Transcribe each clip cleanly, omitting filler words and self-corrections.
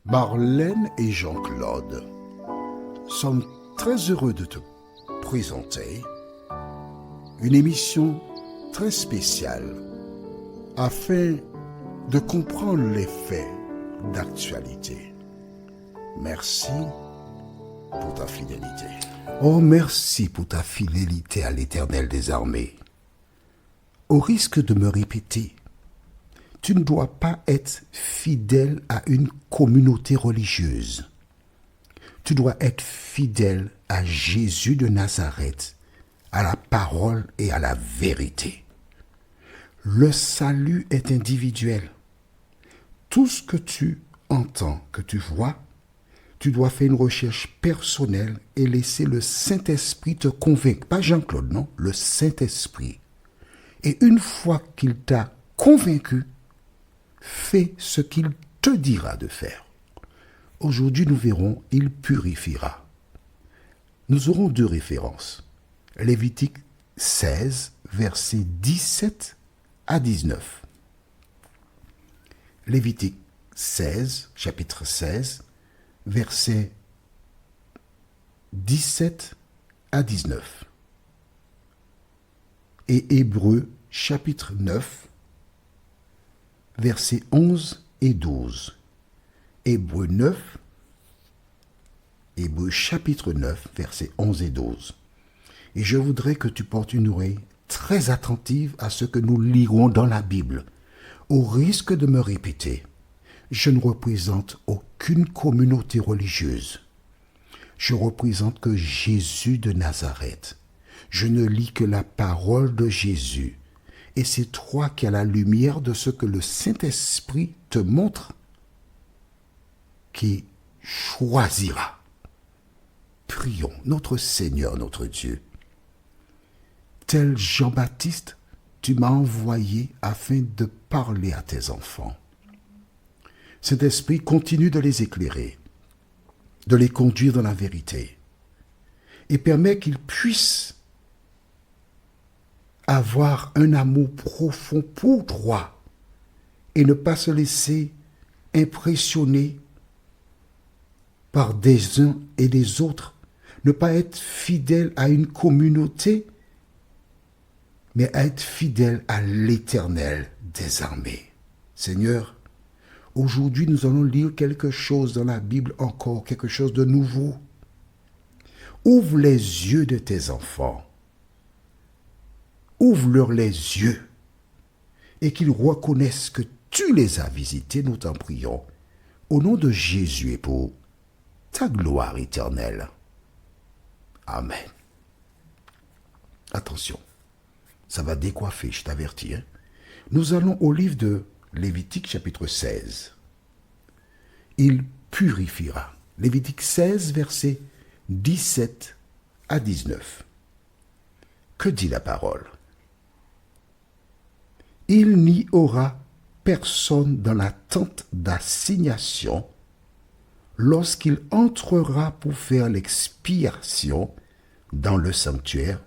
Marlène et Jean-Claude sommes très heureux de te présenter une émission très spéciale afin de comprendre les faits d'actualité. Merci pour ta fidélité. Oh, merci pour ta fidélité à l'Éternel des armées. Au risque de me répéter, tu ne dois pas être fidèle à une communauté religieuse. Tu dois être fidèle à Jésus de Nazareth, à la parole et à la vérité. Le salut est individuel. Tout ce que tu entends, que tu vois, tu dois faire une recherche personnelle et laisser le Saint-Esprit te convaincre. Pas Jean-Claude, non, le Saint-Esprit. Et une fois qu'il t'a convaincu, fais ce qu'il te dira de faire. Aujourd'hui, nous verrons, il purifiera. Nous aurons deux références. Lévitique 16, versets 17 à 19. Lévitique 16, chapitre 16, versets 17 à 19. Et Hébreux, chapitre 9, versets 11 et 12. Hébreux 9, Hébreux chapitre 9, versets 11 et 12. Et je voudrais que tu portes une oreille très attentive à ce que nous lirons dans la Bible. Au risque de me répéter, je ne représente aucune communauté religieuse. Je représente que Jésus de Nazareth. Je ne lis que la parole de Jésus. Et c'est toi qui as la lumière de ce que le Saint-Esprit te montre, qui choisira. Prions notre Seigneur, notre Dieu. Tel Jean-Baptiste, tu m'as envoyé afin de parler à tes enfants. Saint-Esprit, continue de les éclairer, de les conduire dans la vérité, et permet qu'ils puissent avoir un amour profond pour toi et ne pas se laisser impressionner par des uns et des autres, ne pas être fidèle à une communauté, mais être fidèle à l'Éternel des armées. Seigneur, aujourd'hui nous allons lire quelque chose dans la Bible encore, quelque chose de nouveau. Ouvre les yeux de tes enfants. Ouvre-leur les yeux et qu'ils reconnaissent que tu les as visités, nous t'en prions, au nom de Jésus et pour ta gloire éternelle. Amen. Attention, ça va décoiffer, je t'avertis. Nous allons au livre de Lévitique chapitre 16. Il purifiera. Lévitique 16, versets 17 à 19. Que dit la parole ? Il n'y aura personne dans la tente d'assignation lorsqu'il entrera pour faire l'expiation dans le sanctuaire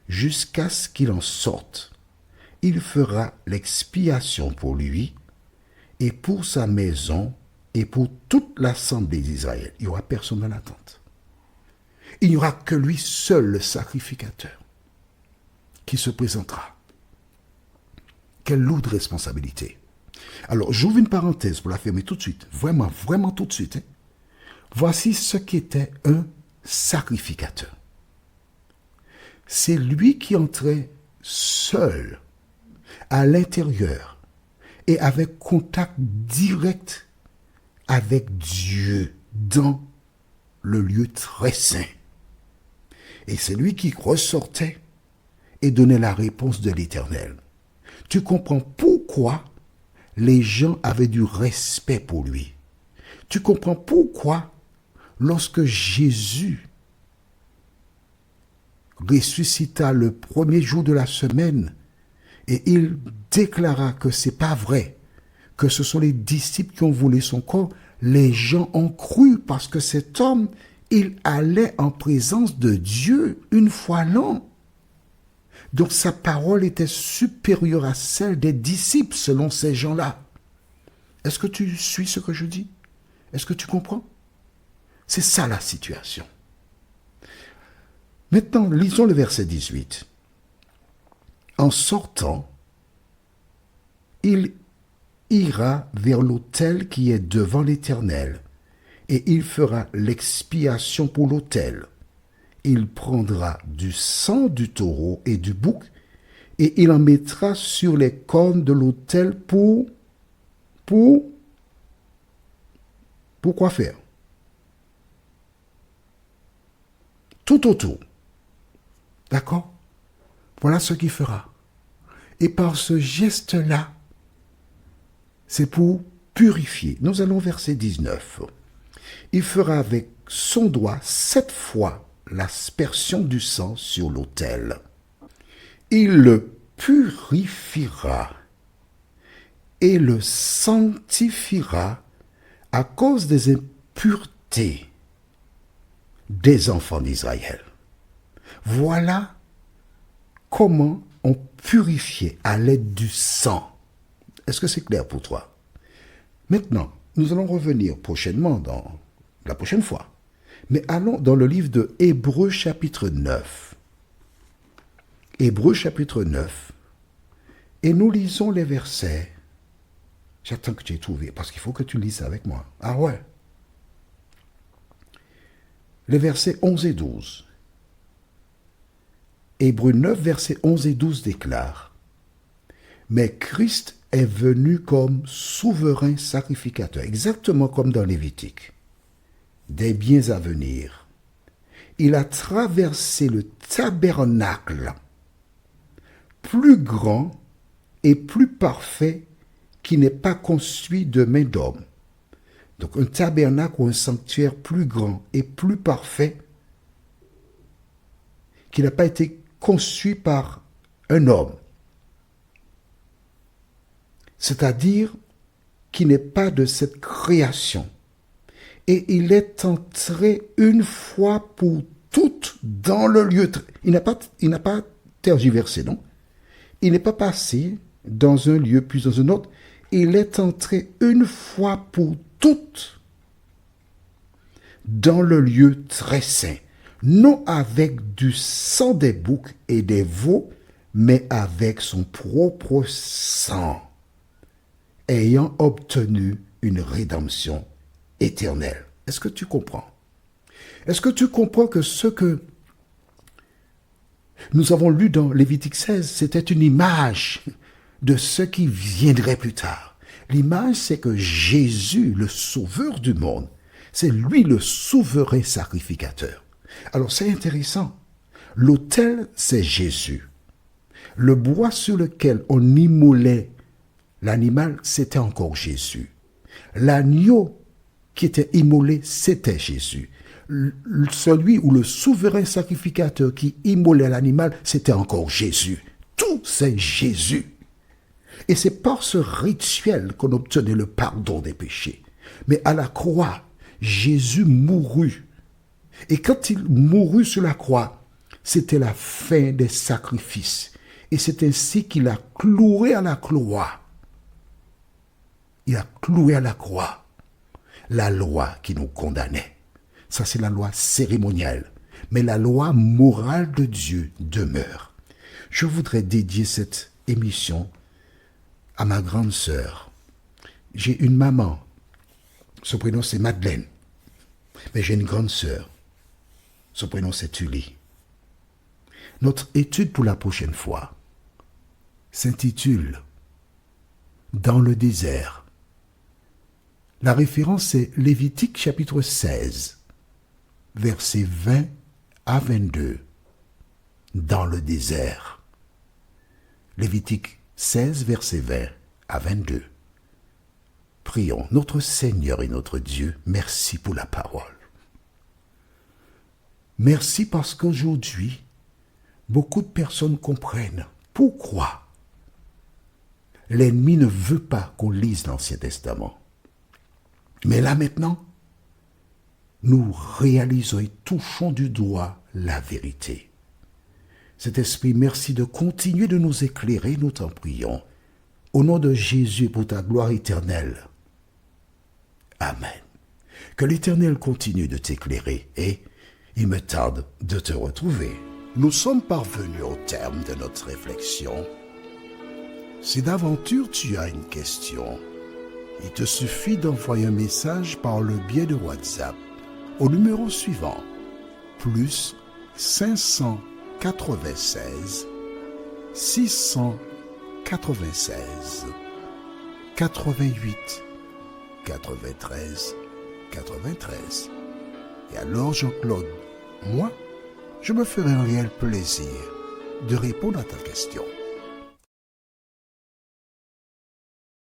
jusqu'à ce qu'il en sorte. Il fera l'expiation pour lui et pour sa maison et pour toute l'assemblée d'Israël. Il n'y aura personne dans la tente. Il n'y aura que lui seul, le sacrificateur, qui se présentera. Quelle lourde responsabilité. Alors, j'ouvre une parenthèse pour la fermer tout de suite. Vraiment, vraiment tout de suite. Voici ce qu'était un sacrificateur. C'est lui qui entrait seul à l'intérieur et avec contact direct avec Dieu dans le lieu très saint. Et c'est lui qui ressortait et donnait la réponse de l'Éternel. Tu comprends pourquoi les gens avaient du respect pour lui. Tu comprends pourquoi, lorsque Jésus ressuscita le premier jour de la semaine, et il déclara que c'est pas vrai, que ce sont les disciples qui ont volé son corps, les gens ont cru parce que cet homme, il allait en présence de Dieu une fois l'an. Donc sa parole était supérieure à celle des disciples selon ces gens-là. Est-ce que tu suis ce que je dis ? Est-ce que tu comprends? C'est ça la situation. Maintenant, lisons le verset 18. En sortant, il ira vers l'autel qui est devant l'Éternel, et il fera l'expiation pour l'autel. Il prendra du sang du taureau et du bouc, et il en mettra sur les cornes de l'autel pour quoi faire? Tout autour. D'accord? Voilà ce qu'il fera. Et par ce geste-là, c'est pour purifier. Nous allons au verset 19. Il fera avec son doigt 7 fois l'aspersion du sang sur l'autel. Il le purifiera et le sanctifiera à cause des impuretés des enfants d'Israël. Voilà comment on purifiait à l'aide du sang. Est-ce que c'est clair pour toi? Maintenant, nous allons revenir prochainement dans la prochaine fois. Mais allons dans le livre de Hébreux chapitre 9. Hébreux chapitre 9. Et nous lisons les versets. J'attends que tu aies trouvé, parce qu'il faut que tu lises avec moi. Ah ouais. Les versets 11 et 12. Hébreux 9, versets 11 et 12 déclarent: Mais Christ est venu comme souverain sacrificateur, exactement comme dans Lévitique, des biens à venir. Il a traversé le tabernacle, plus grand et plus parfait, qui n'est pas construit de main d'homme. Donc un tabernacle ou un sanctuaire plus grand et plus parfait, qui n'a pas été conçu par un homme. C'est-à-dire qui n'est pas de cette création. Et il est entré une fois pour toutes dans le lieu. Il n'a pas tergiversé, non? Il n'est pas passé dans un lieu puis dans un autre. Il est entré une fois pour toutes dans le lieu très saint, non avec du sang des boucs et des veaux, mais avec son propre sang, ayant obtenu une rédemption éternelle. Est-ce que tu comprends? Est-ce que tu comprends que ce que nous avons lu dans Lévitique 16, c'était une image de ce qui viendrait plus tard? L'image, c'est que Jésus, le sauveur du monde, c'est lui le souverain sacrificateur. Alors c'est intéressant. L'autel, c'est Jésus. Le bois sur lequel on immolait l'animal, c'était encore Jésus. L'agneau qui était immolé, c'était Jésus. Celui ou le souverain sacrificateur qui immolait l'animal, c'était encore Jésus. Tout, c'est Jésus. Et c'est par ce rituel qu'on obtenait le pardon des péchés. Mais à la croix, Jésus mourut. Et quand il mourut sur la croix, c'était la fin des sacrifices. Et c'est ainsi qu'il a cloué à la croix. Il a cloué à la croix la loi qui nous condamnait. Ça, c'est la loi cérémoniale. Mais la loi morale de Dieu demeure. Je voudrais dédier cette émission à ma grande sœur. J'ai une maman. Son prénom, c'est Madeleine. Mais j'ai une grande sœur. Son prénom, c'est Tully. Notre étude pour la prochaine fois s'intitule « Dans le désert ». La référence est Lévitique chapitre 16, versets 20 à 22. Dans le désert. Lévitique 16, versets 20 à 22. Prions. Notre Seigneur et notre Dieu, merci pour la parole. Merci parce qu'aujourd'hui, beaucoup de personnes comprennent pourquoi l'ennemi ne veut pas qu'on lise l'Ancien Testament. Mais là maintenant, nous réalisons et touchons du doigt la vérité. Cet esprit, merci de continuer de nous éclairer, nous t'en prions. Au nom de Jésus, pour ta gloire éternelle. Amen. Que l'Éternel continue de t'éclairer et il me tarde de te retrouver. Nous sommes parvenus au terme de notre réflexion. Si d'aventure tu as une question, il te suffit d'envoyer un message par le biais de WhatsApp au numéro suivant, plus 596 696 88 93 93. Et alors Jean-Claude, moi, je me ferai un réel plaisir de répondre à ta question.